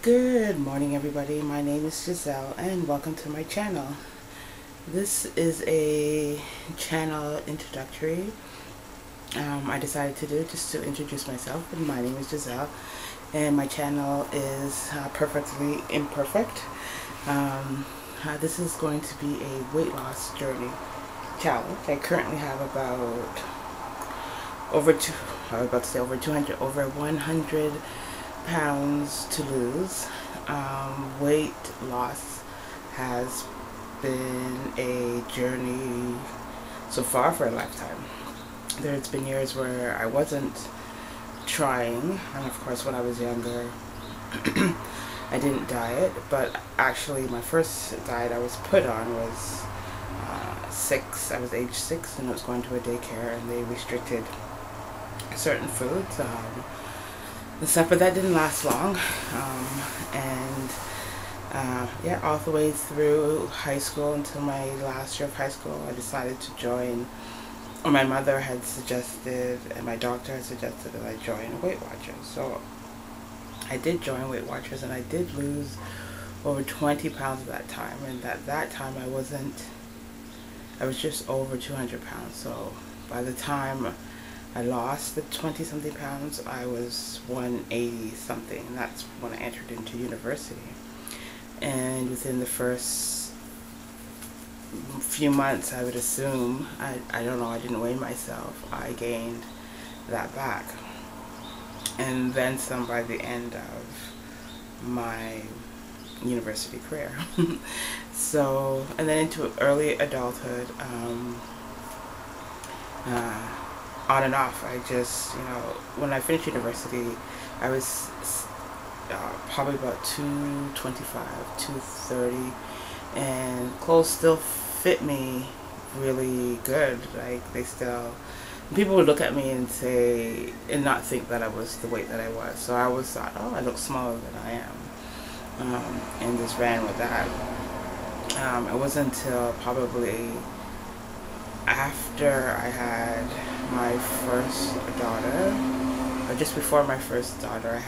Good morning, everybody. My name is Giselle and welcome to my channel. This is a channel introductory I decided to do just to introduce myself. And my name is Giselle and my channel is Perfectly Imperfect. This is going to be a weight loss journey challenge. I currently have about over 100 pounds to lose. Weight loss has been a journey so far for a lifetime. There's been years where I wasn't trying, and of course when I was younger I didn't diet, but actually my first diet I was put on was I was age 6 and I was going to a daycare and they restricted certain foods and stuff, but that didn't last long. Yeah, all the way through high school until my last year of high school, I decided to join, or my mother had suggested and my doctor had suggested that I join Weight Watchers. So I did join Weight Watchers and I did lose over 20 pounds at that time, and at that time I was just over 200 pounds. So by the time I lost the 20 something pounds, I was 180 something, and that's when I entered into university. And within the first few months, I would assume, I don't know, I didn't weigh myself, I gained that back. And then some by the end of my university career. So, and then into early adulthood, on and off. I just, when I finished university, I was probably about 225, 230, and clothes still fit me really good. Like, people would look at me and say, and not think that I was the weight that I was. So I always thought, oh, I look smaller than I am, and just ran with that. It wasn't until probably after I had my first daughter, or just before my first daughter,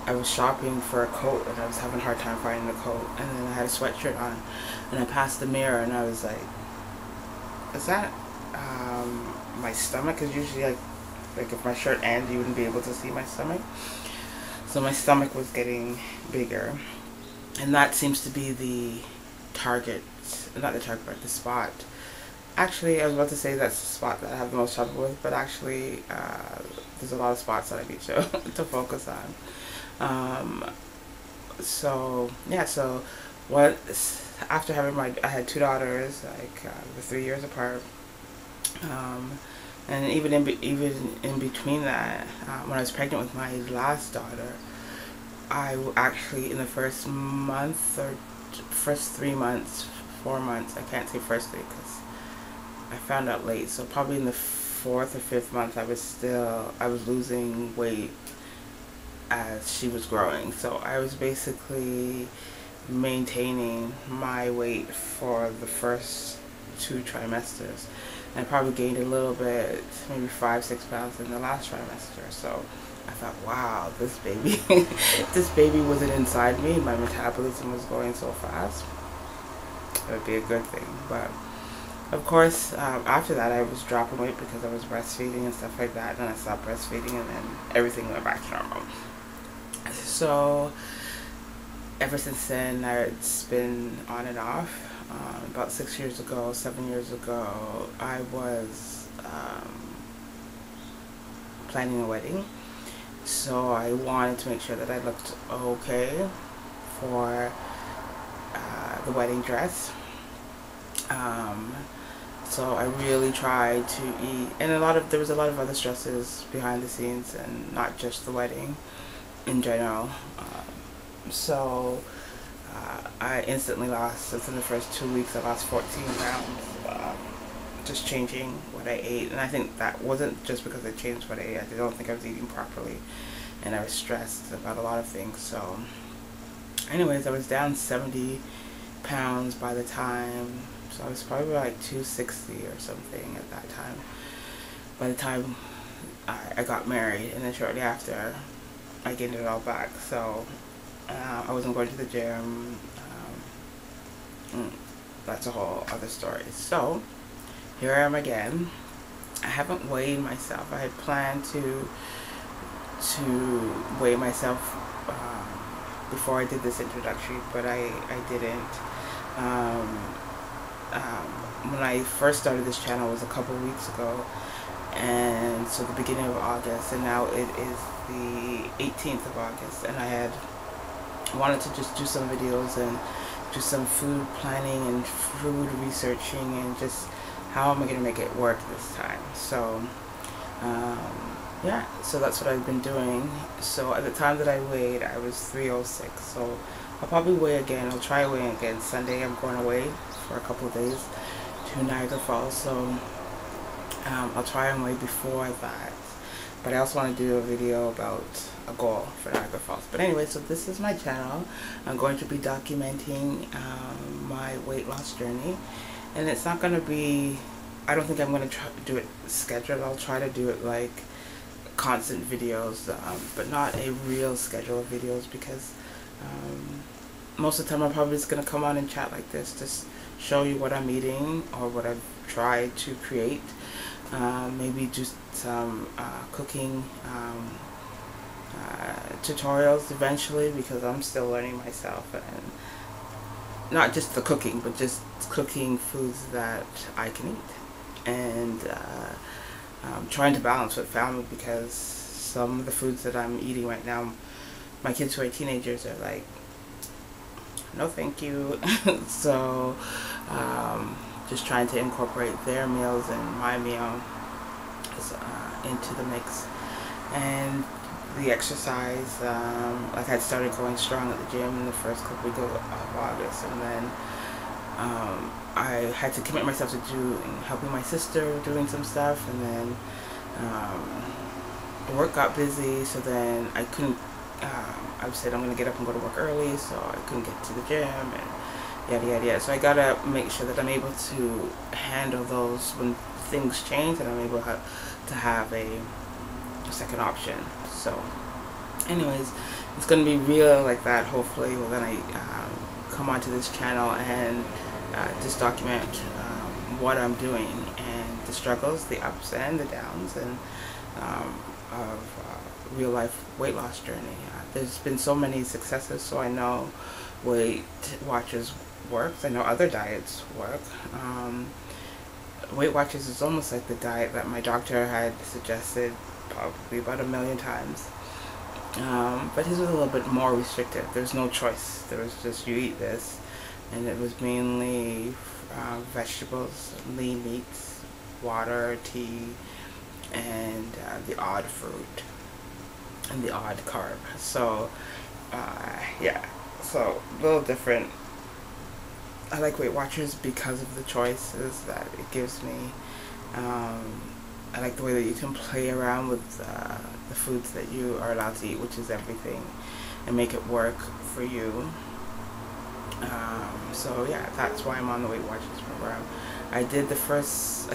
I was shopping for a coat and I was having a hard time finding the coat, and then I had a sweatshirt on and I passed the mirror and I was like, is that my stomach? Because usually like if my shirt ends you wouldn't be able to see my stomach. So my stomach was getting bigger, and that seems to be the target, not the target, but the spot. Actually, I was about to say that's the spot that I have the most trouble with, but actually there's a lot of spots that I need to to focus on. So yeah, so after having I had 2 daughters, like we're 3 years apart, and even in between that, when I was pregnant with my last daughter, I actually, in the first 3 months, 4 months, I can't say first 3 because I found out late, so probably in the 4th or 5th month I was losing weight as she was growing. So I was basically maintaining my weight for the first 2 trimesters, and I probably gained a little bit, maybe 5-6 pounds in the last trimester. So I thought, wow, this baby this baby wasn't inside me, my metabolism was going so fast, it would be a good thing. But of course, after that I was dropping weight because I was breastfeeding and stuff like that, and I stopped breastfeeding and then everything went back to normal. So ever since then, it's been on and off. About 7 years ago, I was planning a wedding. So I wanted to make sure that I looked okay for the wedding dress. So I really tried to eat, and there was a lot of other stresses behind the scenes, and not just the wedding in general. So I instantly lost, within the first 2 weeks, I lost 14 pounds, just changing what I ate. And I think that wasn't just because I changed what I ate. I don't think I was eating properly, and I was stressed about a lot of things. So anyways, I was down 70 pounds by the time, so I was probably like 260 or something at that time, by the time I got married. And then shortly after, I gained it all back. So I wasn't going to the gym. That's a whole other story. So here I am again. I haven't weighed myself. I had planned to weigh myself before I did this introductory, but I didn't. When I first started this channel was a couple weeks ago, and so the beginning of August, and now it is the 18th of August, and I had wanted to just do some videos and do some food planning and food researching and just how am I going to make it work this time. So yeah, so that's what I've been doing. So at the time that I weighed, I was 306. So I'll probably weigh again. I'll try weighing again. Sunday I'm going away for a couple of days to Niagara Falls. So I'll try and weigh before that. But I also want to do a video about a goal for Niagara Falls. But anyway, so this is my channel. I'm going to be documenting my weight loss journey. And it's not going to be, I don't think I'm going to try to do it scheduled. I'll try to do it like constant videos, but not a real schedule of videos, because most of the time I'm probably just going to come on and chat like this, just show you what I'm eating or what I've tried to create. Maybe do some cooking tutorials eventually, because I'm still learning myself, and not just the cooking, but just cooking foods that I can eat, and trying to balance with family, because some of the foods that I'm eating right now, my kids who are teenagers are like, no thank you. So just trying to incorporate their meals and my meal into the mix. And the exercise, like I started going strong at the gym in the first couple weeks of August, and then I had to commit myself to helping my sister doing some stuff, and then the work got busy, so then I couldn't, I said I'm going to get up and go to work early, so I couldn't get to the gym, and yada yada yada. So I gotta make sure that I'm able to handle those when things change, and I'm able to have a second option. So anyways, it's going to be real like that, hopefully, when I come onto this channel and just document what I'm doing, and the struggles, the ups and the downs, and of real life weight loss journey. There's been so many successes, so I know Weight Watchers works. I know other diets work. Weight Watchers is almost like the diet that my doctor had suggested probably about 1 million times. But his was a little bit more restrictive. There's no choice. There was just, you eat this, and it was mainly vegetables, lean meats, water, tea, and the odd fruit and the odd carb. So yeah, so a little different. I like Weight Watchers because of the choices that it gives me. I like the way that you can play around with the foods that you are allowed to eat, which is everything, and make it work for you. So yeah, that's why I'm on the Weight Watchers program. I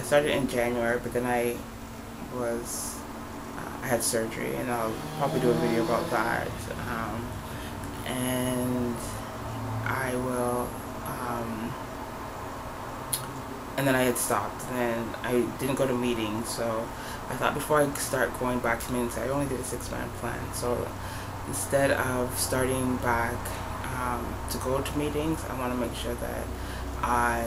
started in January, but then I had surgery, and I'll probably do a video about that. And I will, and then I had stopped, and then I didn't go to meetings, so I thought before I start going back to meetings, I only did a 6-month plan, so instead of starting back to go to meetings, I want to make sure that I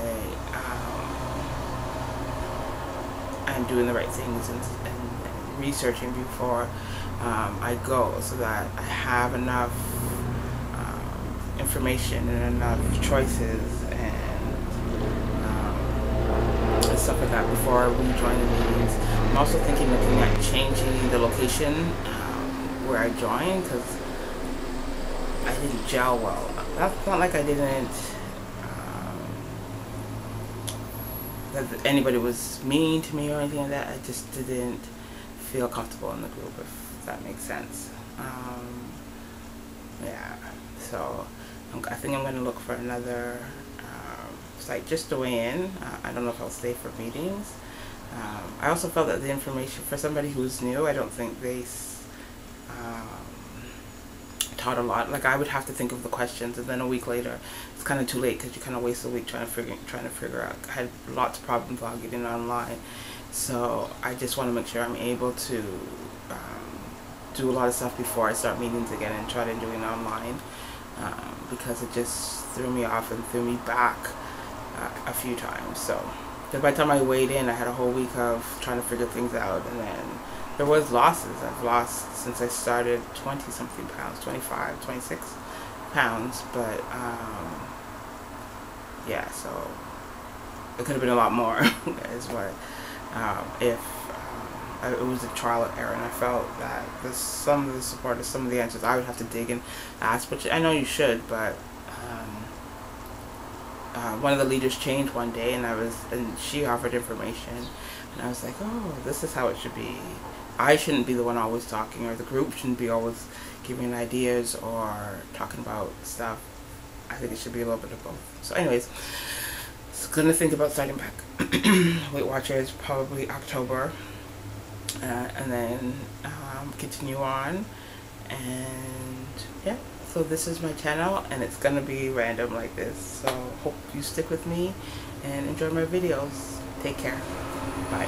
am doing the right things and researching before I go, so that I have enough information and enough choices and stuff like that before we join the meetings. I'm also looking at changing the location where I join, because I didn't gel well. That's not like I didn't, that anybody was mean to me or anything like that. I just didn't feel comfortable in the group, if that makes sense. Yeah, so I think I'm going to look for another site just to weigh in. I don't know if I'll stay for meetings. I also felt that the information, for somebody who's new, I don't think they taught a lot. Like, I would have to think of the questions, and then a week later it's kind of too late because you kind of waste a week trying to figure out. I had lots of problems while getting online, so I just want to make sure I'm able to do a lot of stuff before I start meetings again and try to do it online, because it just threw me off and threw me back a few times. So by the time I weighed in, I had a whole week of trying to figure things out, and then there was losses. I've lost since I started 20 something pounds, 25, 26 pounds, but yeah, so it could have been a lot more is what if it was a trial and error, and I felt that some of the support, some of the answers I would have to dig and ask, which I know you should, but one of the leaders changed one day, and she offered information, and I was like, oh, this is how it should be. I shouldn't be the one always talking, or the group shouldn't be always giving ideas or talking about stuff. I think it should be a little bit of both. So anyways, it's gonna think about starting back. Weight Watchers probably October, and then continue on, and yeah. So this is my channel, and it's gonna be random like this. So hope you stick with me and enjoy my videos. Take care. Bye.